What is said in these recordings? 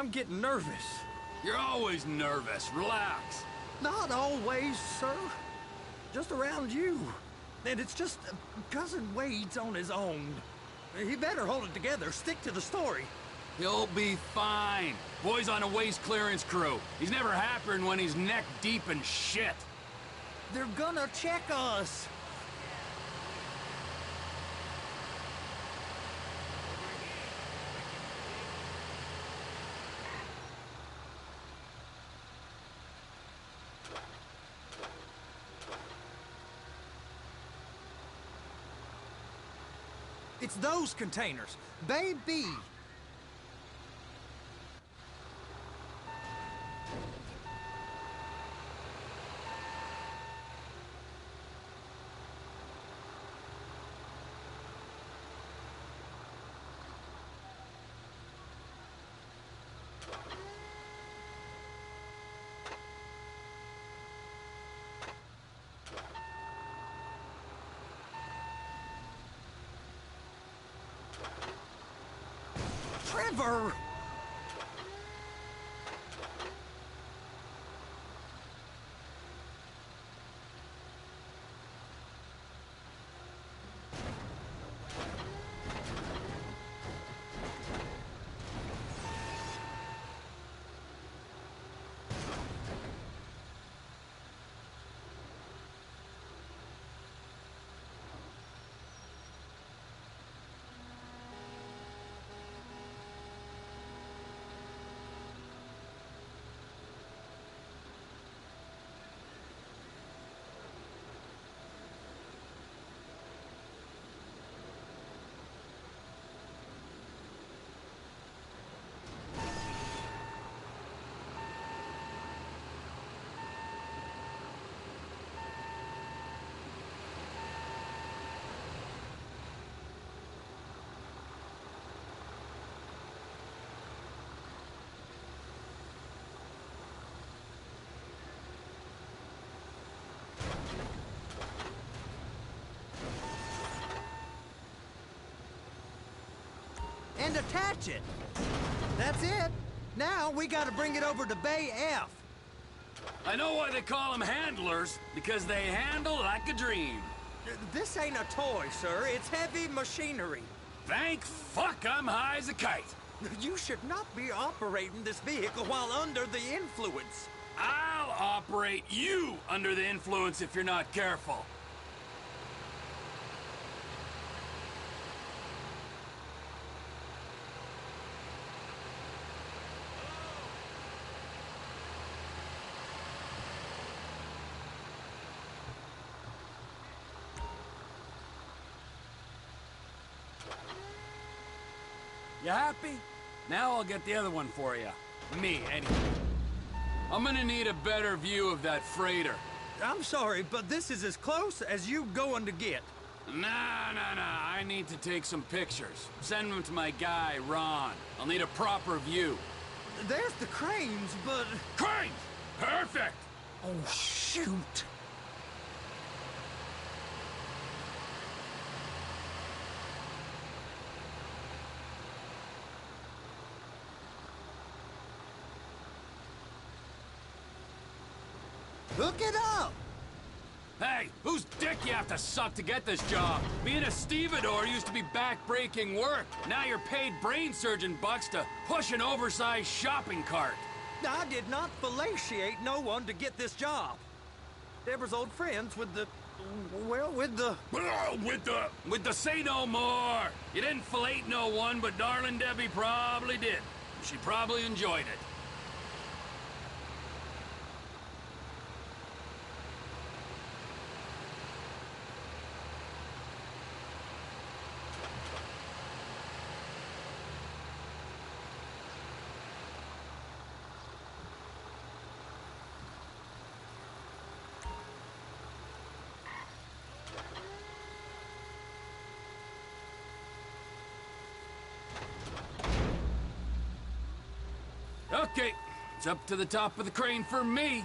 I'm getting nervous. You're always nervous. Relax. Not always, sir. Just around you. And it's just Cousin Wade's on his own. He better hold it together. Stick to the story. He'll be fine. Boy's on a waste clearance crew. He's never happier when he's neck deep in shit. They're gonna check us. It's those containers. Bay B. Trevor! And attach it. That's it. Now we gotta bring it over to Bay F. I know why they call them handlers, because they handle like a dream. This ain't a toy, sir. It's heavy machinery. Thank fuck I'm high as a kite. You should not be operating this vehicle while under the influence. I'll operate you under the influence if you're not careful. You happy? Now I'll get the other one for you. Me, anyway. I'm gonna need a better view of that freighter. I'm sorry, but this is as close as you going to get. Nah. I need to take some pictures. Send them to my guy, Ron. I'll need a proper view. There's the cranes, but... Cranes! Perfect! Oh, shoot. Hook it up! Hey, whose dick you have to suck to get this job? Being a stevedore used to be back-breaking work. Now you're paid brain surgeon bucks to push an oversized shopping cart. I did not fellatiate no one to get this job. Deborah's old friends with the... well, with the... With the say no more. You didn't fillet no one, but darling Debbie probably did. She probably enjoyed it. Okay, it's up to the top of the crane for me.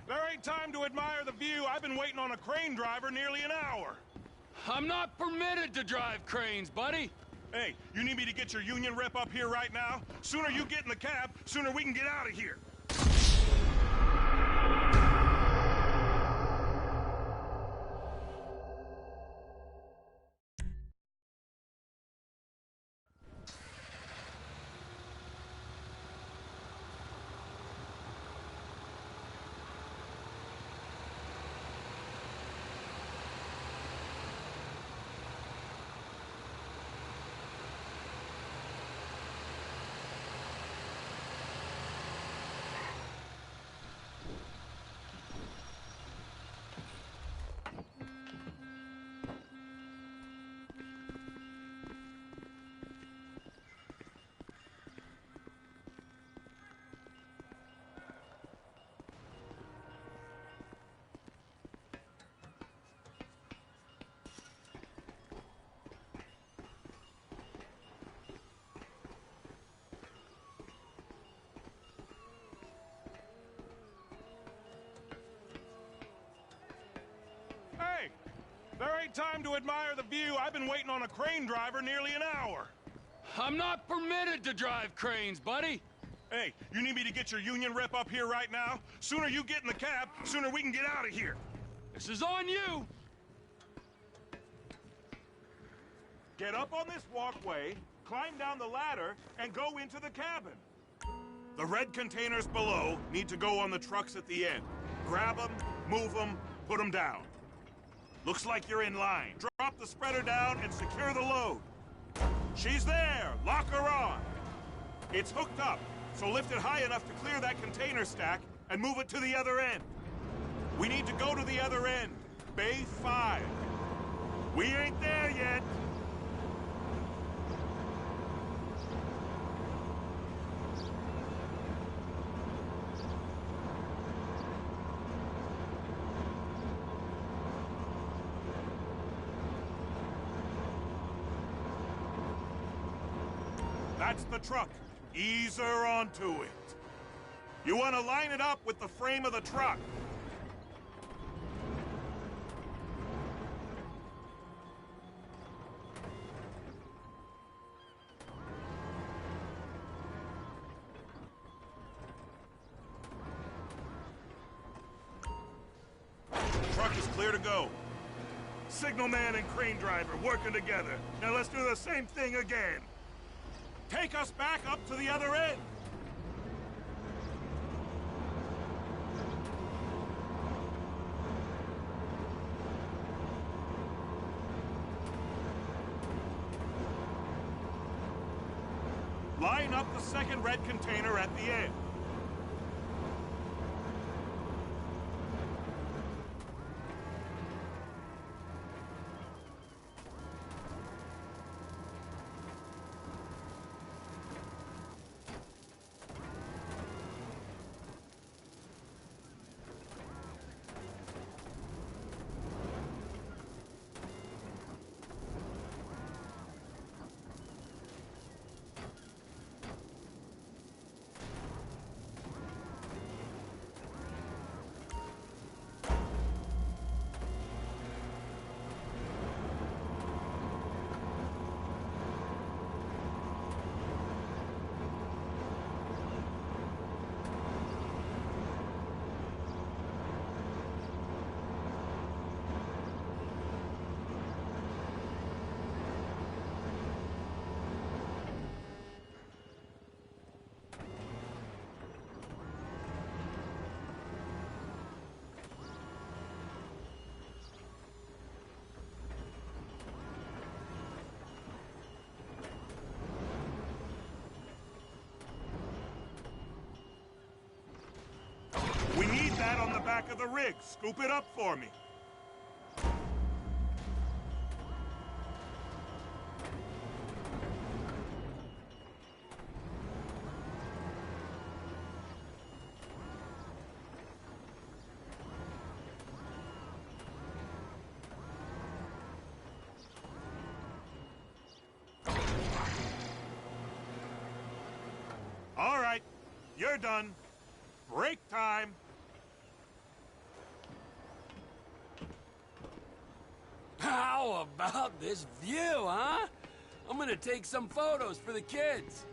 There ain't time to admire the view. I've been waiting on a crane driver nearly an hour. I'm not permitted to drive cranes, buddy. Hey, you need me to get your union rep up here right now? Sooner you get in the cab, sooner we can get out of here. Hey, there ain't time to admire the view. I've been waiting on a crane driver nearly an hour. I'm not permitted to drive cranes, buddy. Hey, you need me to get your union rep up here right now? Sooner you get in the cab, sooner we can get out of here. This is on you. Get up on this walkway, climb down the ladder, and go into the cabin. The red containers below need to go on the trucks at the end. Grab them, move them, put them down. Looks like you're in line. Drop the spreader down and secure the load. She's there! Lock her on! It's hooked up, so lift it high enough to clear that container stack and move it to the other end. We need to go to the other end. Bay 5. We ain't there yet. That's the truck. Ease her onto it. You want to line it up with the frame of the truck. Truck is clear to go. Signalman and crane driver working together. Now let's do the same thing again. Take us back up to the other end! Line up the second red container at the end. We need that on the back of the rig. Scoop it up for me. All right, you're done. Break time. How about this view, huh? I'm gonna take some photos for the kids.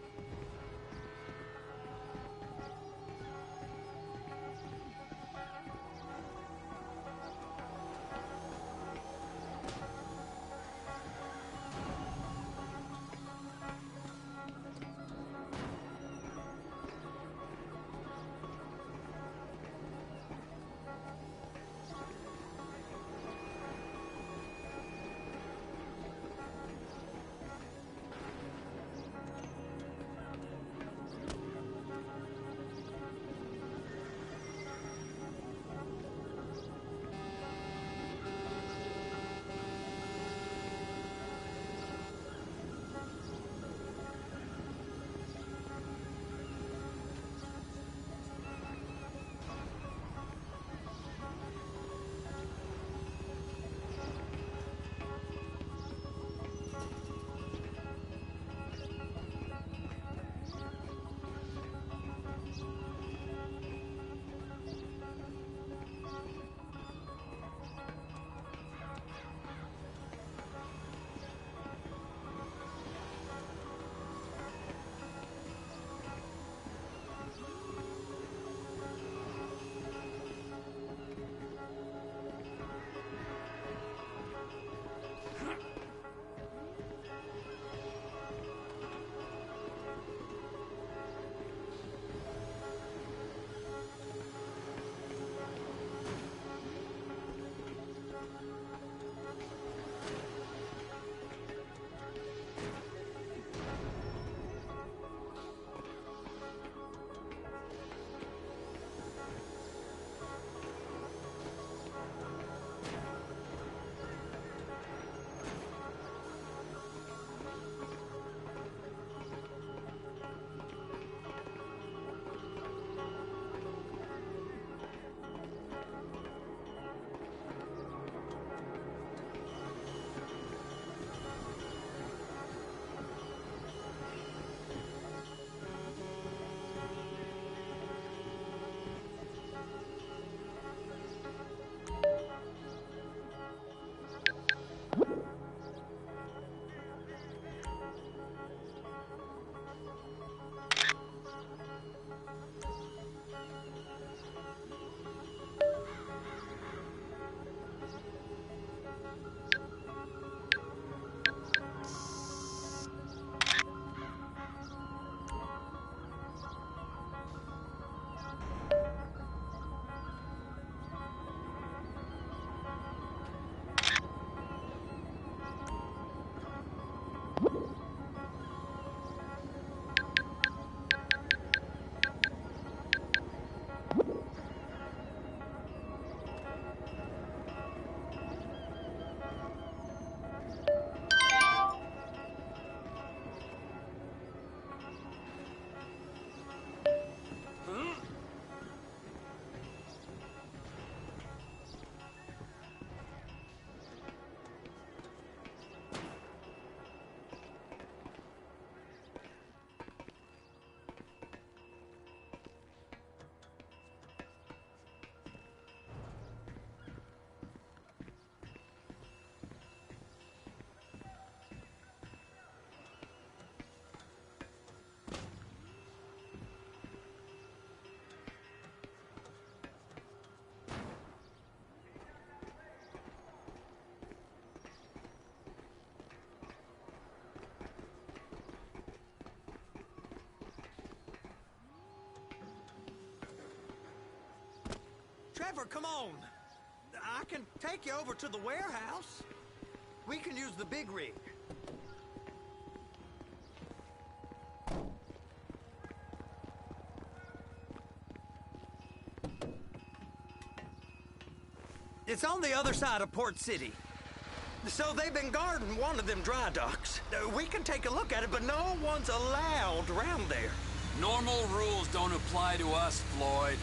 Trevor, come on. I can take you over to the warehouse. We can use the big rig. It's on the other side of Port City. So they've been guarding one of them dry docks. We can take a look at it, but no one's allowed around there. Normal rules don't apply to us, Floyd.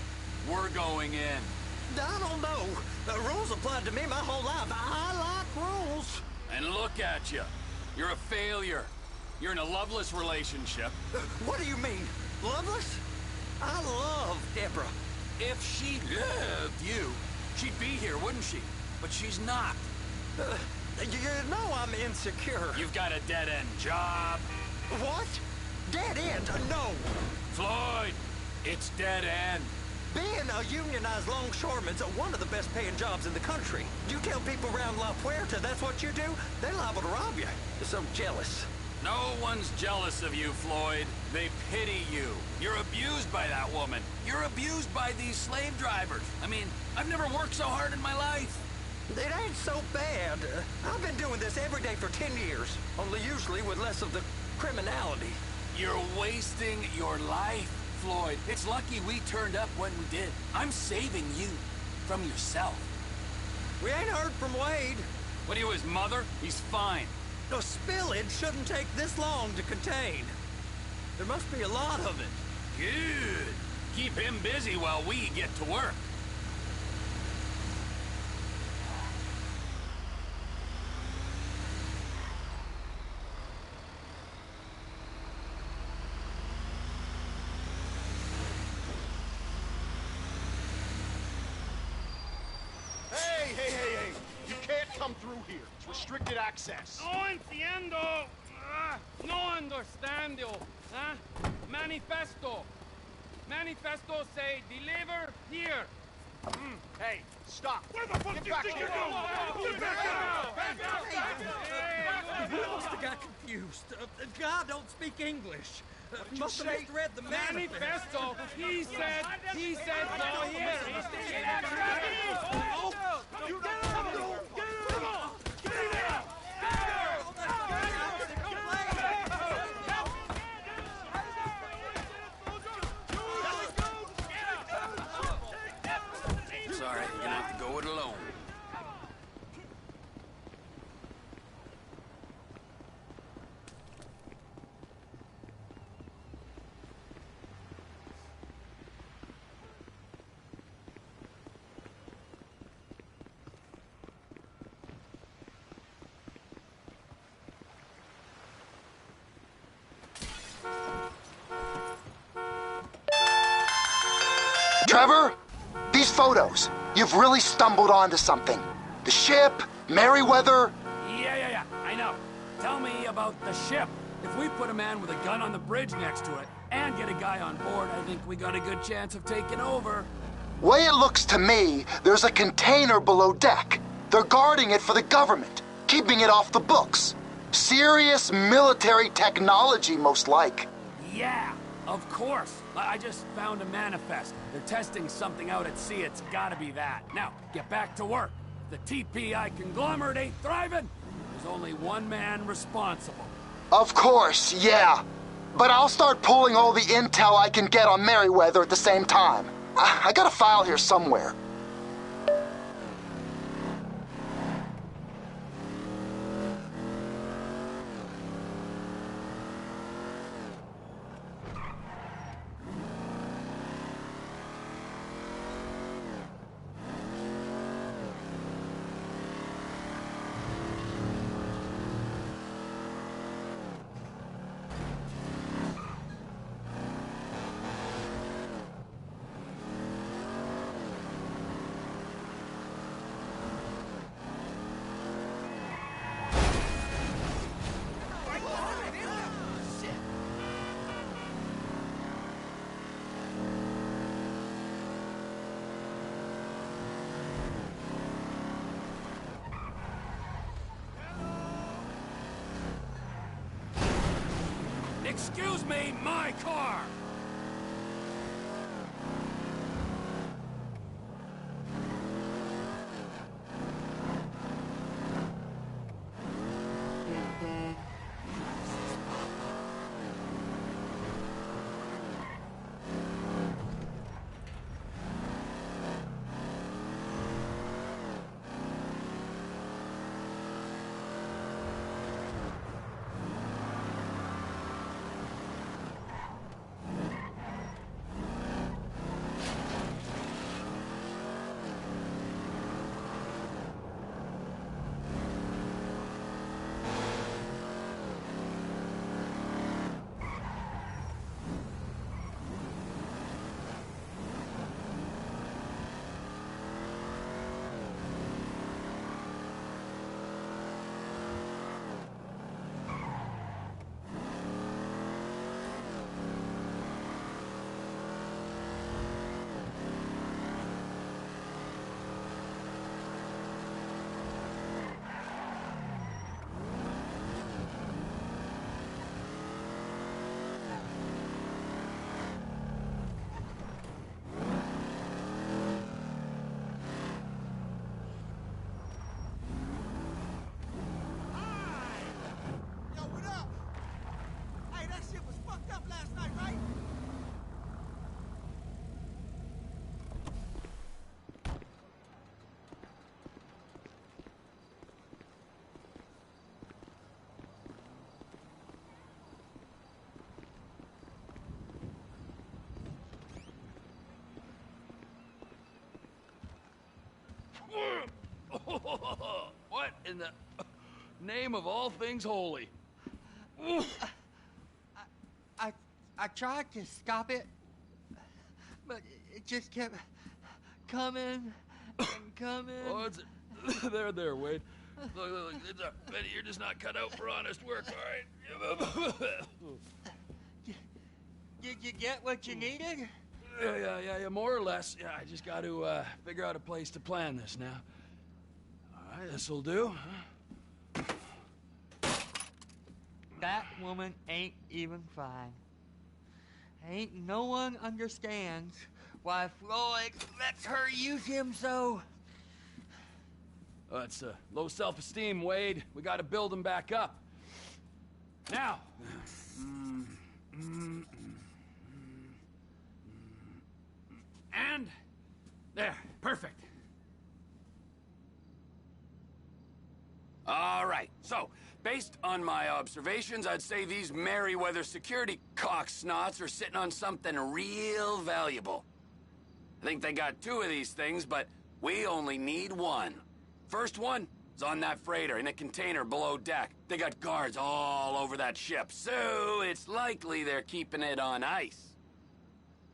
We're going in. I don't know. The rules applied to me my whole life. I like rules. And look at you. You're a failure. You're in a loveless relationship. What do you mean? Loveless? I love Deborah. If she loved you, she'd be here, wouldn't she? But she's not. You know I'm insecure. You've got a dead-end job. What? Dead end? No. Floyd, it's dead end. Being a unionized longshoreman's one of the best paying jobs in the country. You tell people around La Puerta that's what you do, they're liable to rob you. They're so jealous. No one's jealous of you, Floyd. They pity you. You're abused by that woman. You're abused by these slave drivers. I mean, I've never worked so hard in my life. It ain't so bad. I've been doing this every day for 10 years, only usually with less of the criminality. You're wasting your life, Floyd. It's lucky we turned up when we did. I'm saving you from yourself. We ain't heard from Wade. What are you, his mother? He's fine. The spillage shouldn't take this long to contain. There must be a lot of it. Good. Keep him busy while we get to work. Hey! You can't come through here. It's restricted access. No entiendo. No understando. Manifesto. Manifesto say deliver here. Hey, stop. Where the fuck do you think you're going? He must have got confused. God don't speak English. Must have say? misread the manifesto. Manifesto. He said go here. Sorry, you're gonna have to go it alone. Trevor, these photos, you've really stumbled onto something. The ship, Merryweather. Yeah, I know. Tell me about the ship. If we put a man with a gun on the bridge next to it and get a guy on board, I think we got a good chance of taking over. Way it looks to me, there's a container below deck. They're guarding it for the government, keeping it off the books. Serious military technology, most like. Yeah, of course. I just found a manifest. They're testing something out at sea. It's gotta be that. Now, get back to work. The TPI conglomerate ain't thriving. There's only one man responsible. Of course, yeah. But I'll start pulling all the intel I can get on Merryweather at the same time. I got a file here somewhere. Excuse me, my car! What in the name of all things holy? I tried to stop it, but it just kept coming and coming. Oh, it's there, Wade. Look, Benny, you're just not cut out for honest work, all right? Did you get what you needed? Yeah, more or less. Yeah, I just got to figure out a place to plan this now. All right, this'll do. That woman ain't even fine. Ain't no one understands why Floyd lets her use him so. It's low self-esteem, Wade. We got to build him back up. Now. And there, perfect. All right, so based on my observations, I'd say these Merryweather security cocksnots are sitting on something real valuable. I think they got 2 of these things, but we only need 1. First one is on that freighter in a container below deck. They got guards all over that ship, so it's likely they're keeping it on ice.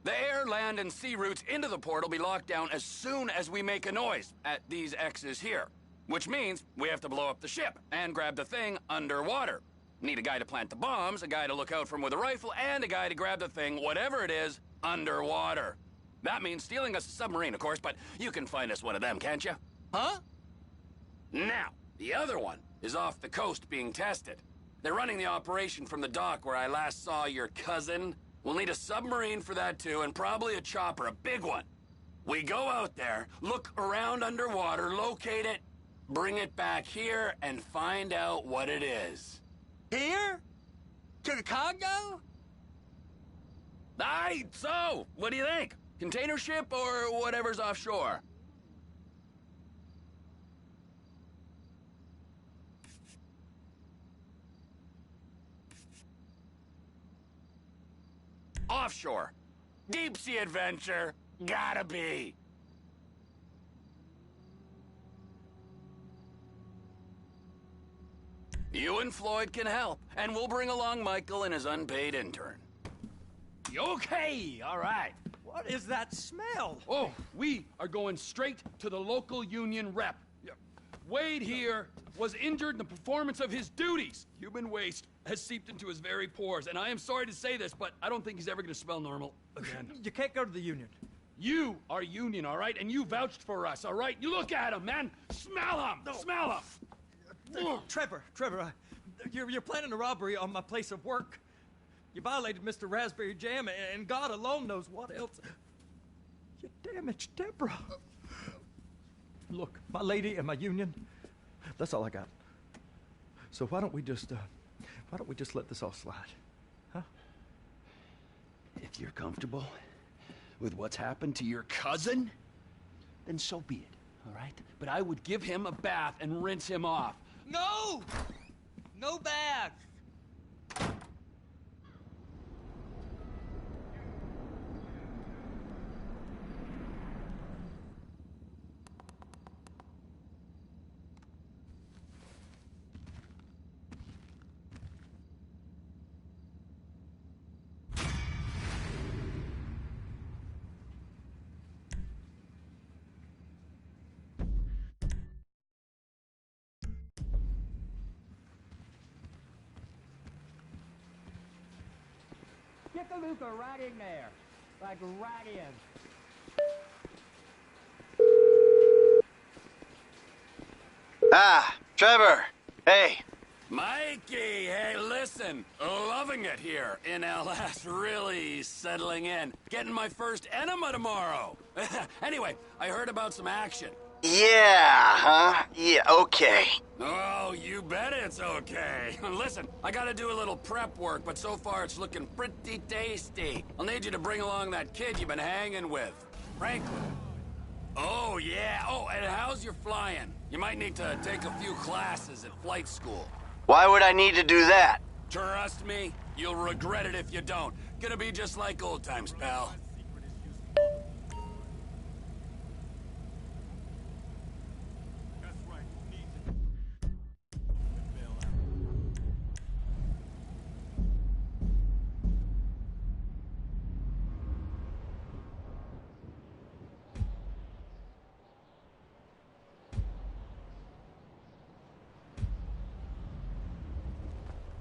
The air, land, and sea routes into the port will be locked down as soon as we make a noise at these X's here. Which means we have to blow up the ship and grab the thing underwater. Need a guy to plant the bombs, a guy to look out for him with a rifle, and a guy to grab the thing, whatever it is, underwater. That means stealing us a submarine, of course, but you can find us one of them, can't you? Huh? Now, the other one is off the coast being tested. They're running the operation from the dock where I last saw your cousin. We'll need a submarine for that too, and probably a chopper, a big one. We go out there, look around underwater, locate it, bring it back here, and find out what it is. Here? To the Congo? Aye, so, what do you think? Container ship or whatever's offshore? Offshore. Deep sea adventure. Gotta be. You and Floyd can help, and we'll bring along Michael and his unpaid intern. Okay, all right. What is that smell? Oh, we are going straight to the local union rep. Wade here was injured in the performance of his duties. Human waste has seeped into his very pores, and I am sorry to say this, but I don't think he's ever going to smell normal again. You can't go to the union. You are union, all right? And you vouched for us, all right? You look at him, man. Smell him. No. Smell him. Trevor, you're planning a robbery on my place of work. You violated Mr. Raspberry Jam, and God alone knows what else. You damaged Deborah. Look, my lady and my union, that's all I got. So why don't we just let this all slide, huh? If you're comfortable with what's happened to your cousin, then so be it, all right? But I would give him a bath and rinse him off. No! No bath! Stick a Luca right in there. Like right in. Ah, Trevor. Hey. Mikey, hey, listen. Loving it here in LS. Really settling in. Getting my first enema tomorrow. Anyway, I heard about some action. Yeah, huh? Yeah, okay. Oh, you bet it's okay. Listen, I gotta do a little prep work, but so far it's looking pretty tasty. I'll need you to bring along that kid you've been hanging with, Franklin. Oh, yeah. Oh, and how's your flying? You might need to take a few classes at flight school. Why would I need to do that? Trust me, you'll regret it if you don't. Gonna be just like old times, pal.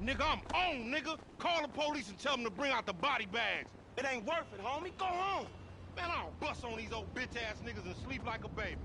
Nigga, I'm on, nigga. Call the police and tell them to bring out the body bags. It ain't worth it, homie. Go home. Man, I don't bust on these old bitch-ass niggas and sleep like a baby.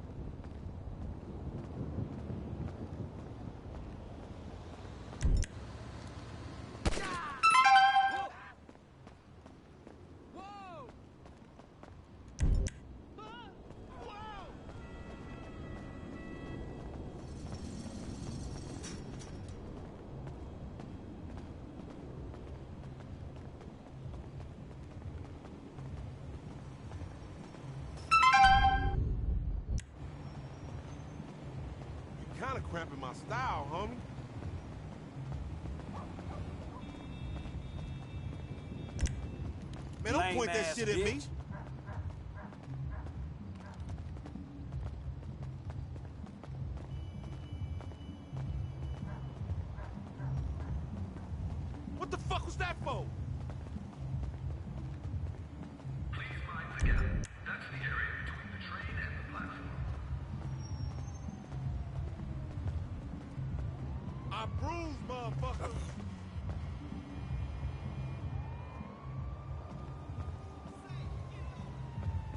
Kinda cramping my style, homie. Man, don't point that shit at me. What the fuck was that for? Please mind the gap. That's the area between the train and the platform. I bruised, motherfucker.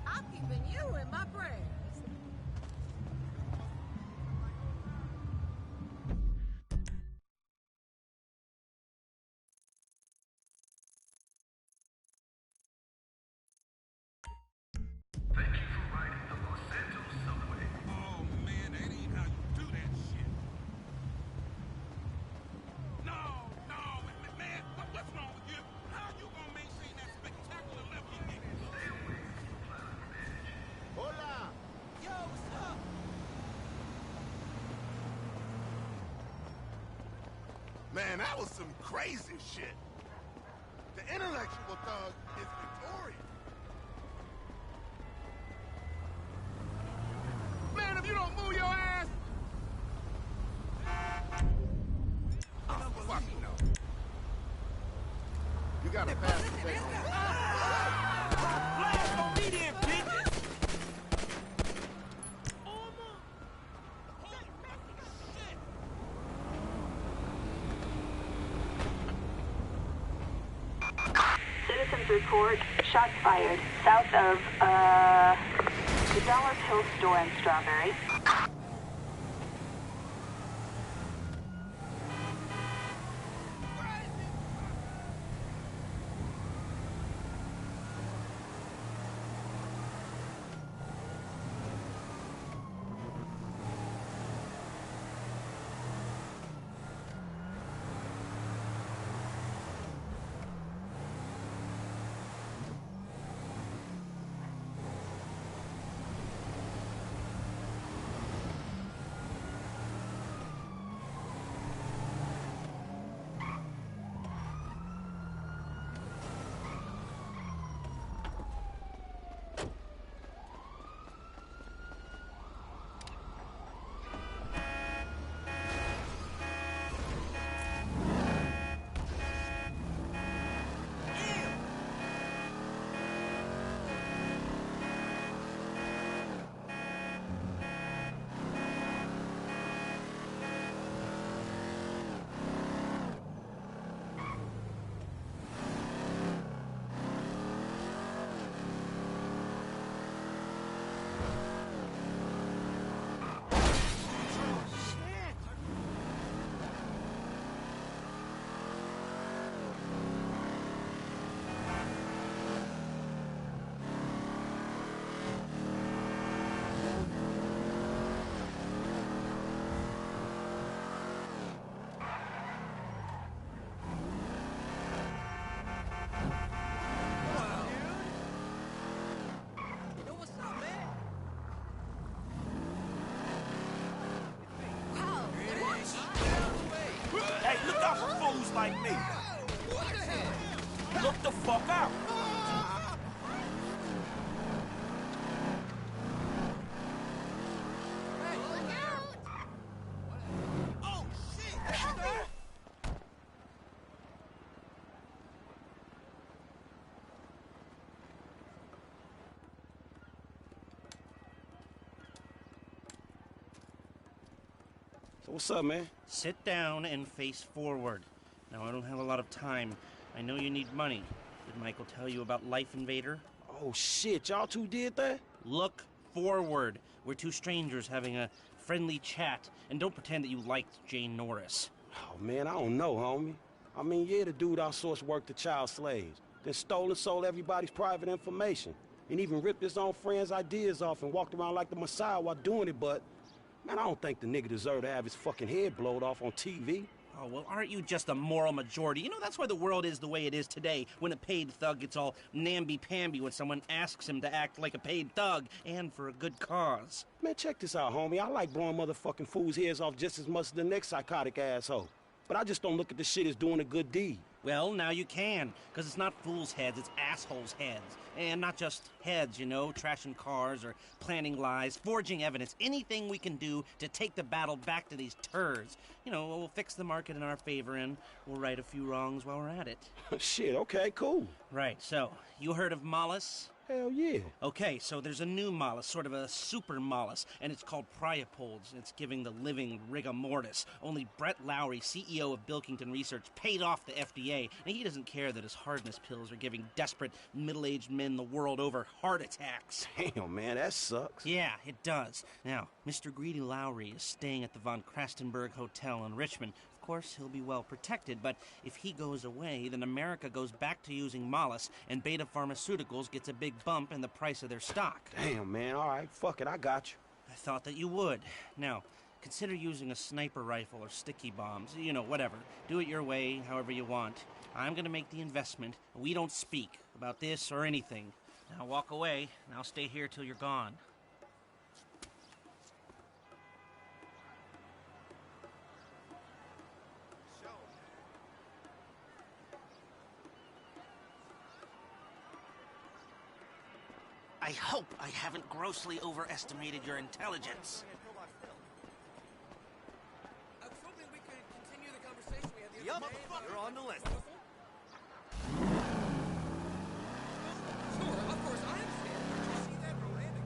I'm keeping you in my prayers. Thank you for riding the Los Santos subway. Oh, man, that ain't how you do that shit. No, man, what's wrong with you? How you gonna maintain that spectacular level you get? Stay away from the platform edge. Hola! Yo, what's up? Man, that was some crazy shit. The intellectual thug is victorious. Man, if you don't move your ass... Oh, fuck no. You gotta pass the thing. Blast on me then, bitch! Citizens report shots fired south of, the Dollar Pill store in Strawberry. Like me. Look the fuck out. Oh, shit! So what's up, man? Sit down and face forward. Now, I don't have a lot of time. I know you need money. Did Michael tell you about Life Invader? Oh, shit. Y'all two did that? Look forward. We're two strangers having a friendly chat. And don't pretend that you liked Jane Norris. Oh, man, I don't know, homie. I mean, yeah, the dude outsourced work to child slaves. Then stole and sold everybody's private information. And even ripped his own friends' ideas off and walked around like the Messiah while doing it, but... Man, I don't think the nigga deserved to have his fucking head blowed off on TV. Oh, well, aren't you just a moral majority? You know, that's why the world is the way it is today, when a paid thug gets all namby-pamby when someone asks him to act like a paid thug, and for a good cause. Man, check this out, homie. I like blowing motherfucking fools' heads off just as much as the next psychotic asshole. But I just don't look at this shit as doing a good deed. Well, now you can, because it's not fools' heads, it's assholes' heads. And not just heads, you know, trashing cars or planning lies, forging evidence, anything we can do to take the battle back to these turds. You know, we'll fix the market in our favor and we'll right a few wrongs while we're at it. Shit, okay, cool. Right, so, you heard of Mollis? Hell yeah. Okay, so there's a new Mollis, sort of a super Mollis, and it's called Priapolds. It's giving the living rigor mortis. Only Brett Lowry, CEO of Bilkington Research, paid off the FDA, and he doesn't care that his hardness pills are giving desperate middle-aged men the world over heart attacks. Damn, man, that sucks. Yeah, it does. Now, Mr. Greedy Lowry is staying at the Von Krastenberg Hotel in Richmond. Of course, he'll be well protected, but if he goes away, then America goes back to using Mollis, and Beta Pharmaceuticals gets a big bump in the price of their stock. Damn, man, all right, fuck it, I got you. I thought that you would. Now, consider using a sniper rifle or sticky bombs, you know, whatever. Do it your way, however you want. I'm gonna make the investment. We don't speak about this or anything. Now walk away, and I'll stay here till you're gone. I hope I haven't grossly overestimated your intelligence. I was hoping we could continue the conversation we had the Yup, other day. you're on the list. Sure, of course, I understand. Did you see that romantic?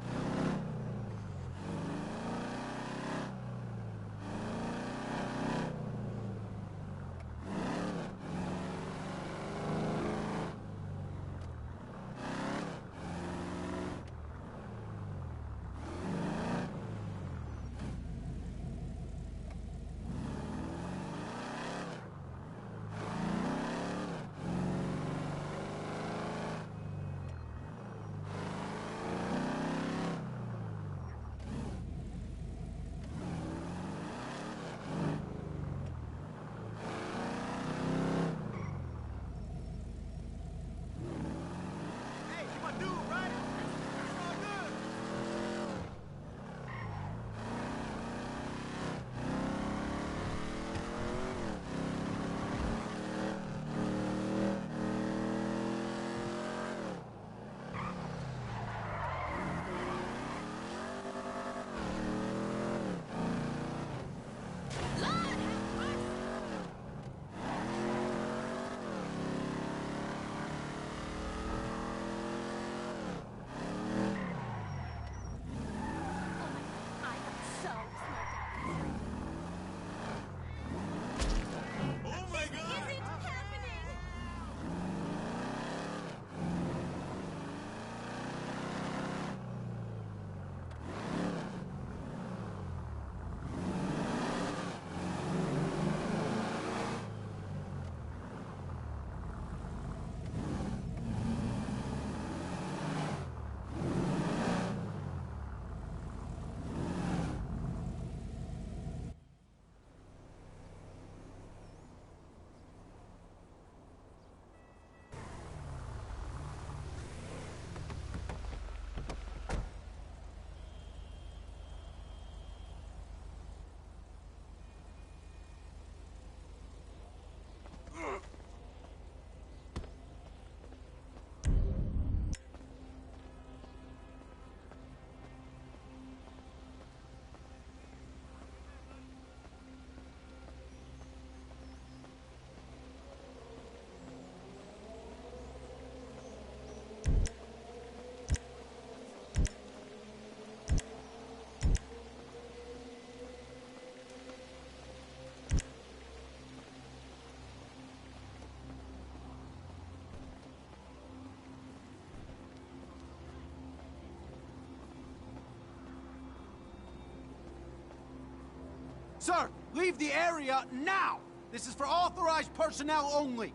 Sir, leave the area now! This is for authorized personnel only.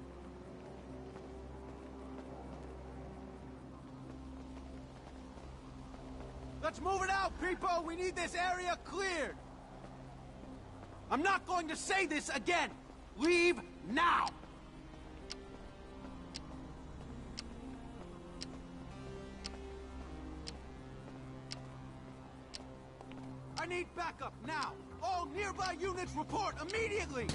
Let's move it out, people! We need this area cleared! I'm not going to say this again! Leave now! I need backup now! All nearby units report immediately!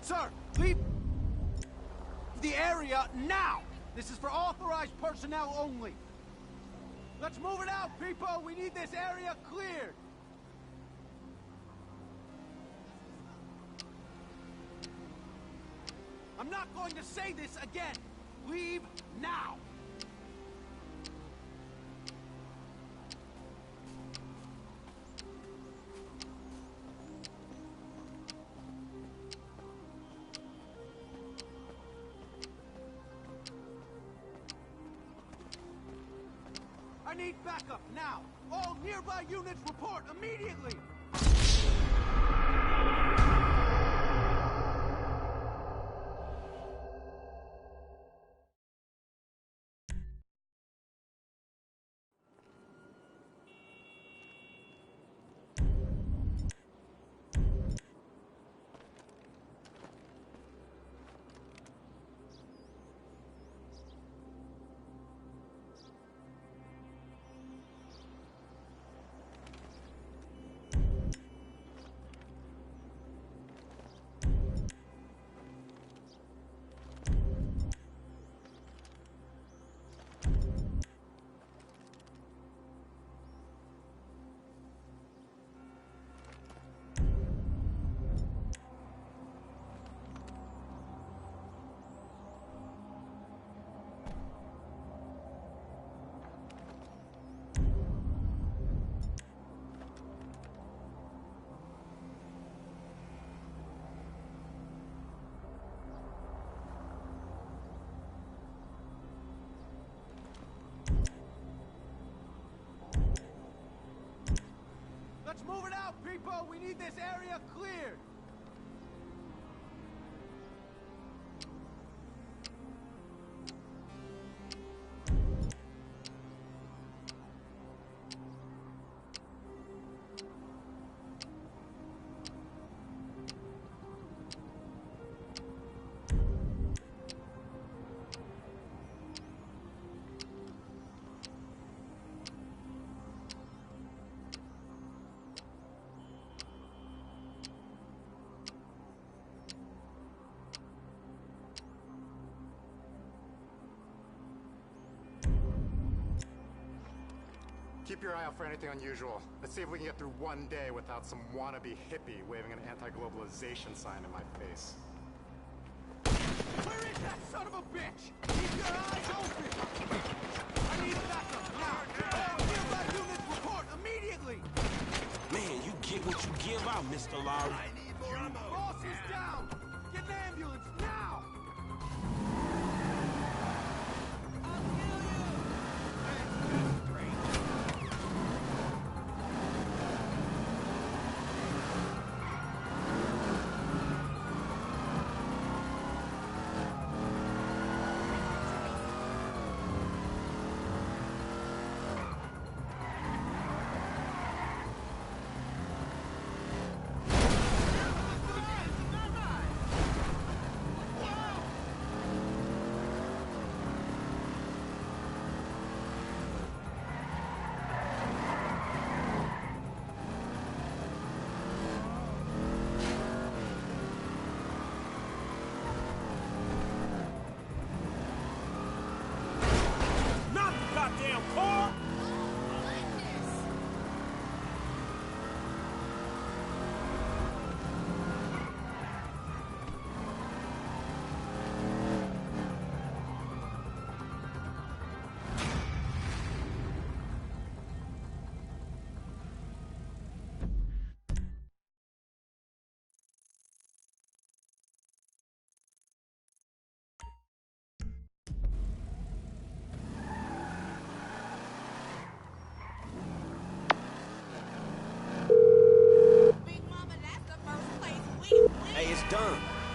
Sir, leave the area now! This is for authorized personnel only. Let's move it out, people! We need this area cleared! I'm not going to say this again! Leave now! I need backup now! All nearby units report immediately! Let's move it out, people! We need this area cleared! Keep your eye out for anything unusual. Let's see if we can get through one day without some wannabe hippie waving an anti-globalization sign in my face. Where is that son of a bitch? Keep your eyes open! I need backup now! All nearby units report immediately! Man, you get what you give out, Mr. Lowry. I need more ammo! Boss is down! Get an ambulance now!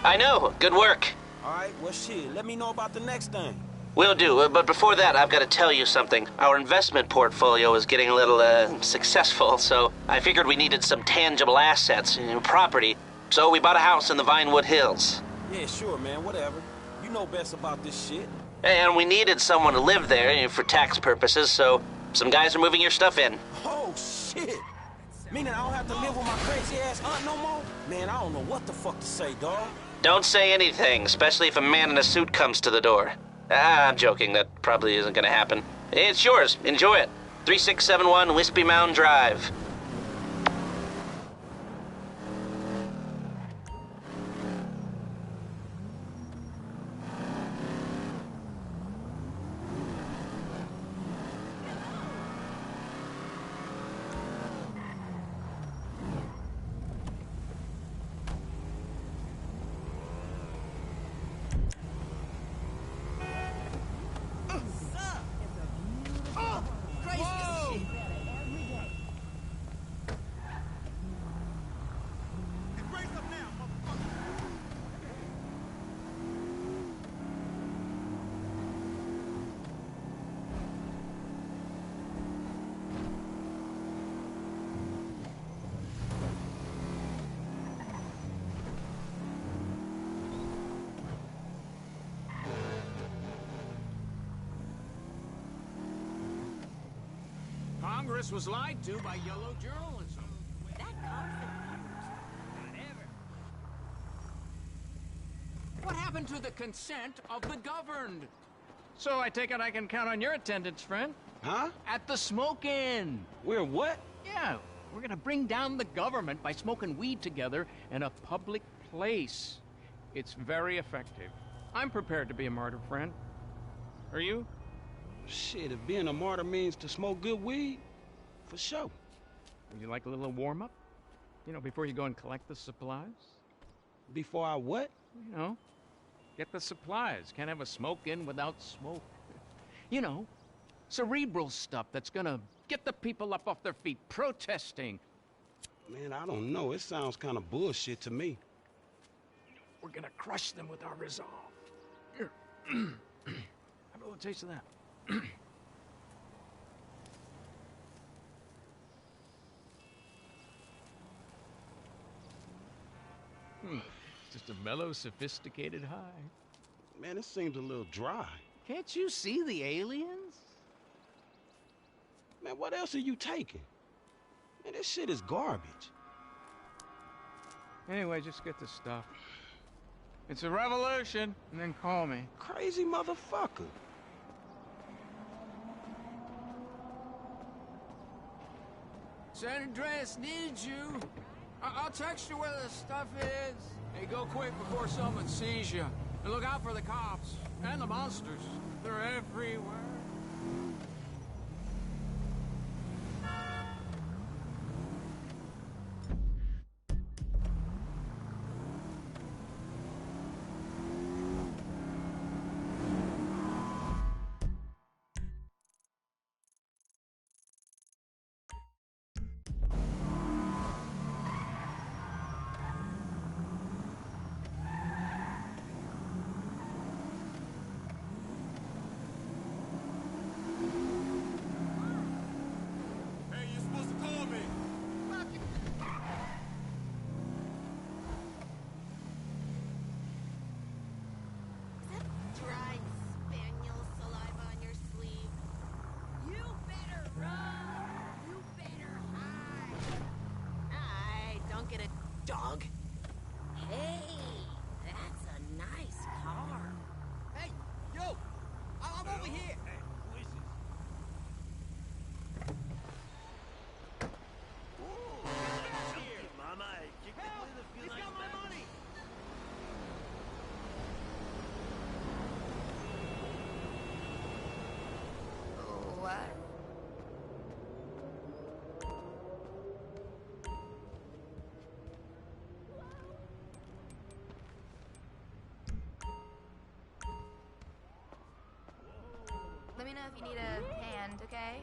I know. Good work. All right, well, shit, let me know about the next thing. Will do, but before that, I've got to tell you something. Our investment portfolio is getting a little, successful, so I figured we needed some tangible assets, property. So we bought a house in the Vinewood Hills. Yeah, sure, man, whatever. You know best about this shit. And we needed someone to live there for tax purposes, so some guys are moving your stuff in. Oh, shit. Meaning I don't have to live with my crazy-ass aunt no more? Man, I don't know what the fuck to say, dawg. Don't say anything, especially if a man in a suit comes to the door. I'm joking. That probably isn't gonna happen. It's yours. Enjoy it. 3671 Wispy Mound Drive. Congress was lied to by yellow journalism. That confidence. What happened to the consent of the governed? So I take it I can count on your attendance, friend? Huh? At the smoke-in. We're what? Yeah, we're gonna bring down the government by smoking weed together in a public place. It's very effective. I'm prepared to be a martyr, friend. Are you? Shit, if being a martyr means to smoke good weed, for sure. Would you like a little warm-up? You know, before you go and collect the supplies? Before I what? You know, get the supplies. Can't have a smoke-in without smoke. You know, cerebral stuff that's gonna get the people up off their feet, protesting. Man, I don't know. It sounds kind of bullshit to me. We're gonna crush them with our resolve. Here. Have a little taste of that. Just a mellow, sophisticated high. Man, it seems a little dry. Can't you see the aliens? Man, what else are you taking? Man, this shit is garbage. Anyway, just get the stuff. It's a revolution, and then call me. Crazy motherfucker. San Andreas needs you. I'll text you where the stuff is. Hey, go quick before someone sees you. And look out for the cops. And the monsters. They're everywhere. Dry spaniel saliva on your sleeve. You better run. You better hide. I don't get a dog. Hey, that's a nice car. Hey, yo! I'm over here! Hey, who is this? Mama, He's got my money! What? Let me know if you need a hand, okay?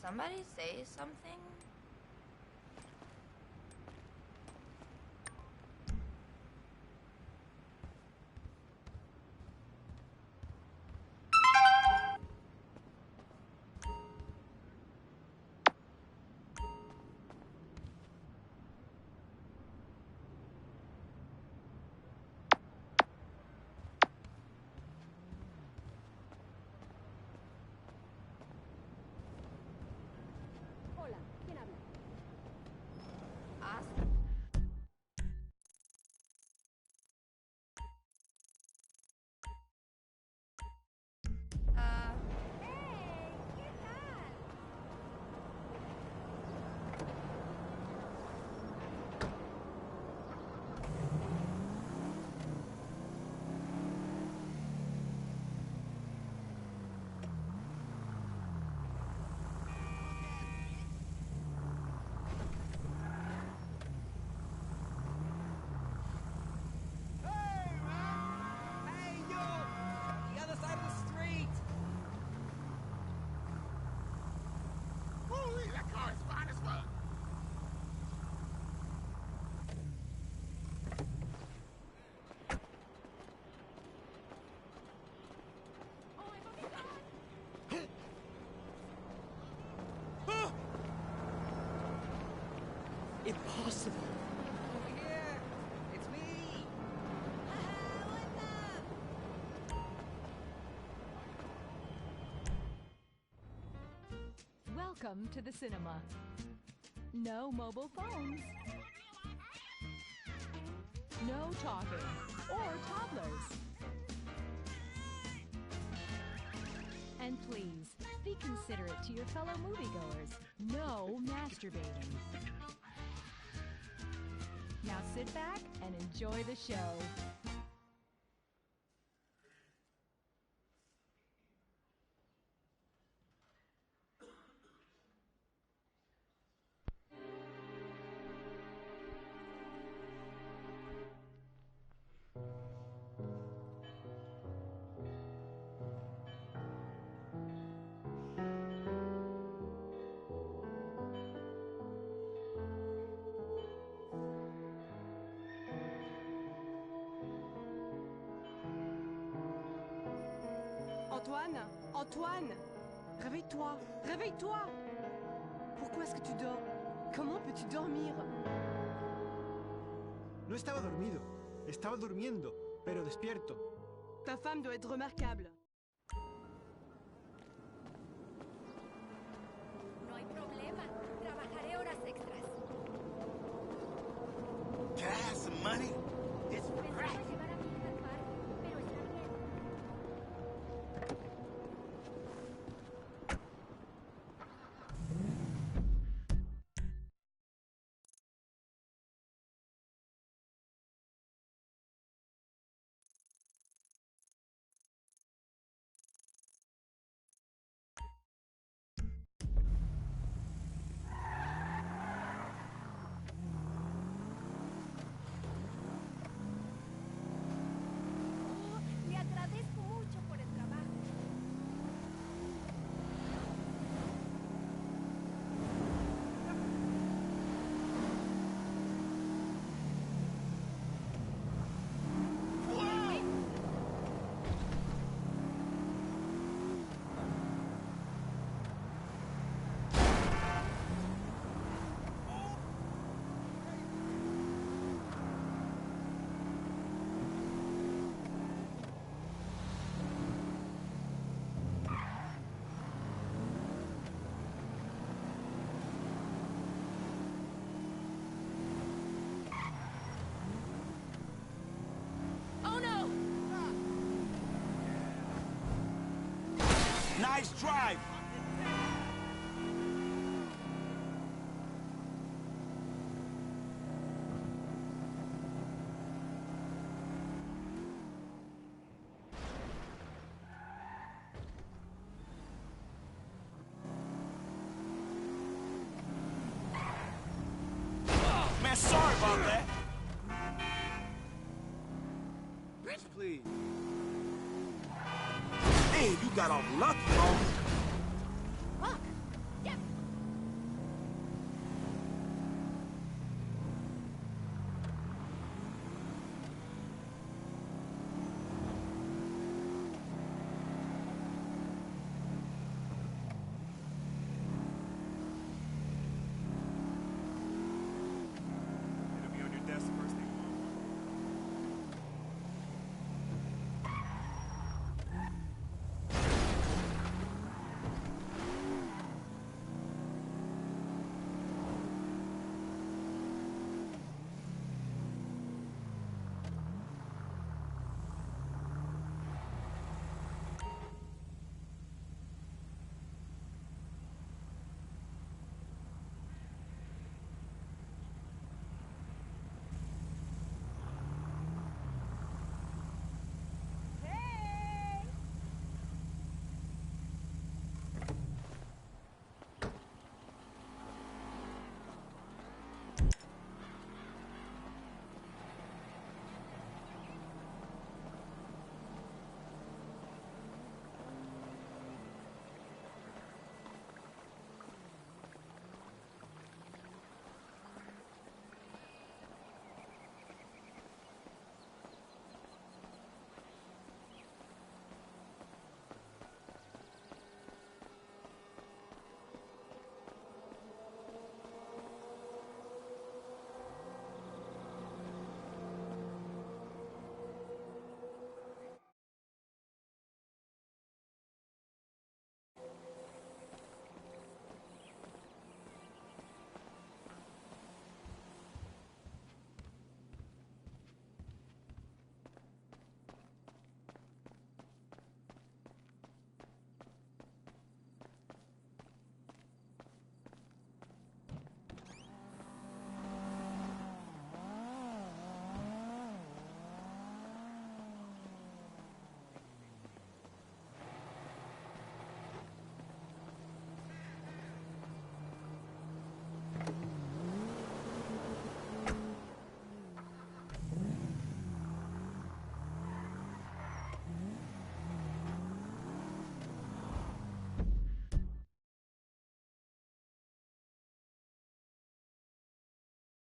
somebody say something? Hola, ¿quién habla? Hey, you! The other side of the street! Holy, that car is fine as fuck. Impossible. Over here. It's me. Welcome to the cinema. No mobile phones. No talking or toddlers. And please, be considerate to your fellow moviegoers. No masturbating. Now sit back and enjoy the show. Antoine, Antoine, réveille-toi, réveille-toi. Pourquoi est-ce que tu dors? Comment peux-tu dormir? No estaba dormido. Estaba durmiendo, pero despierto. Ta femme doit être remarquable. No hay problema. Trabajaré horas extras. Can I have some money? It's crack. Le agradezco mucho por el trabajo. Oh no! Nice drive. Man, sorry about that. Bitch, please. Hey, you got off lucky, homie.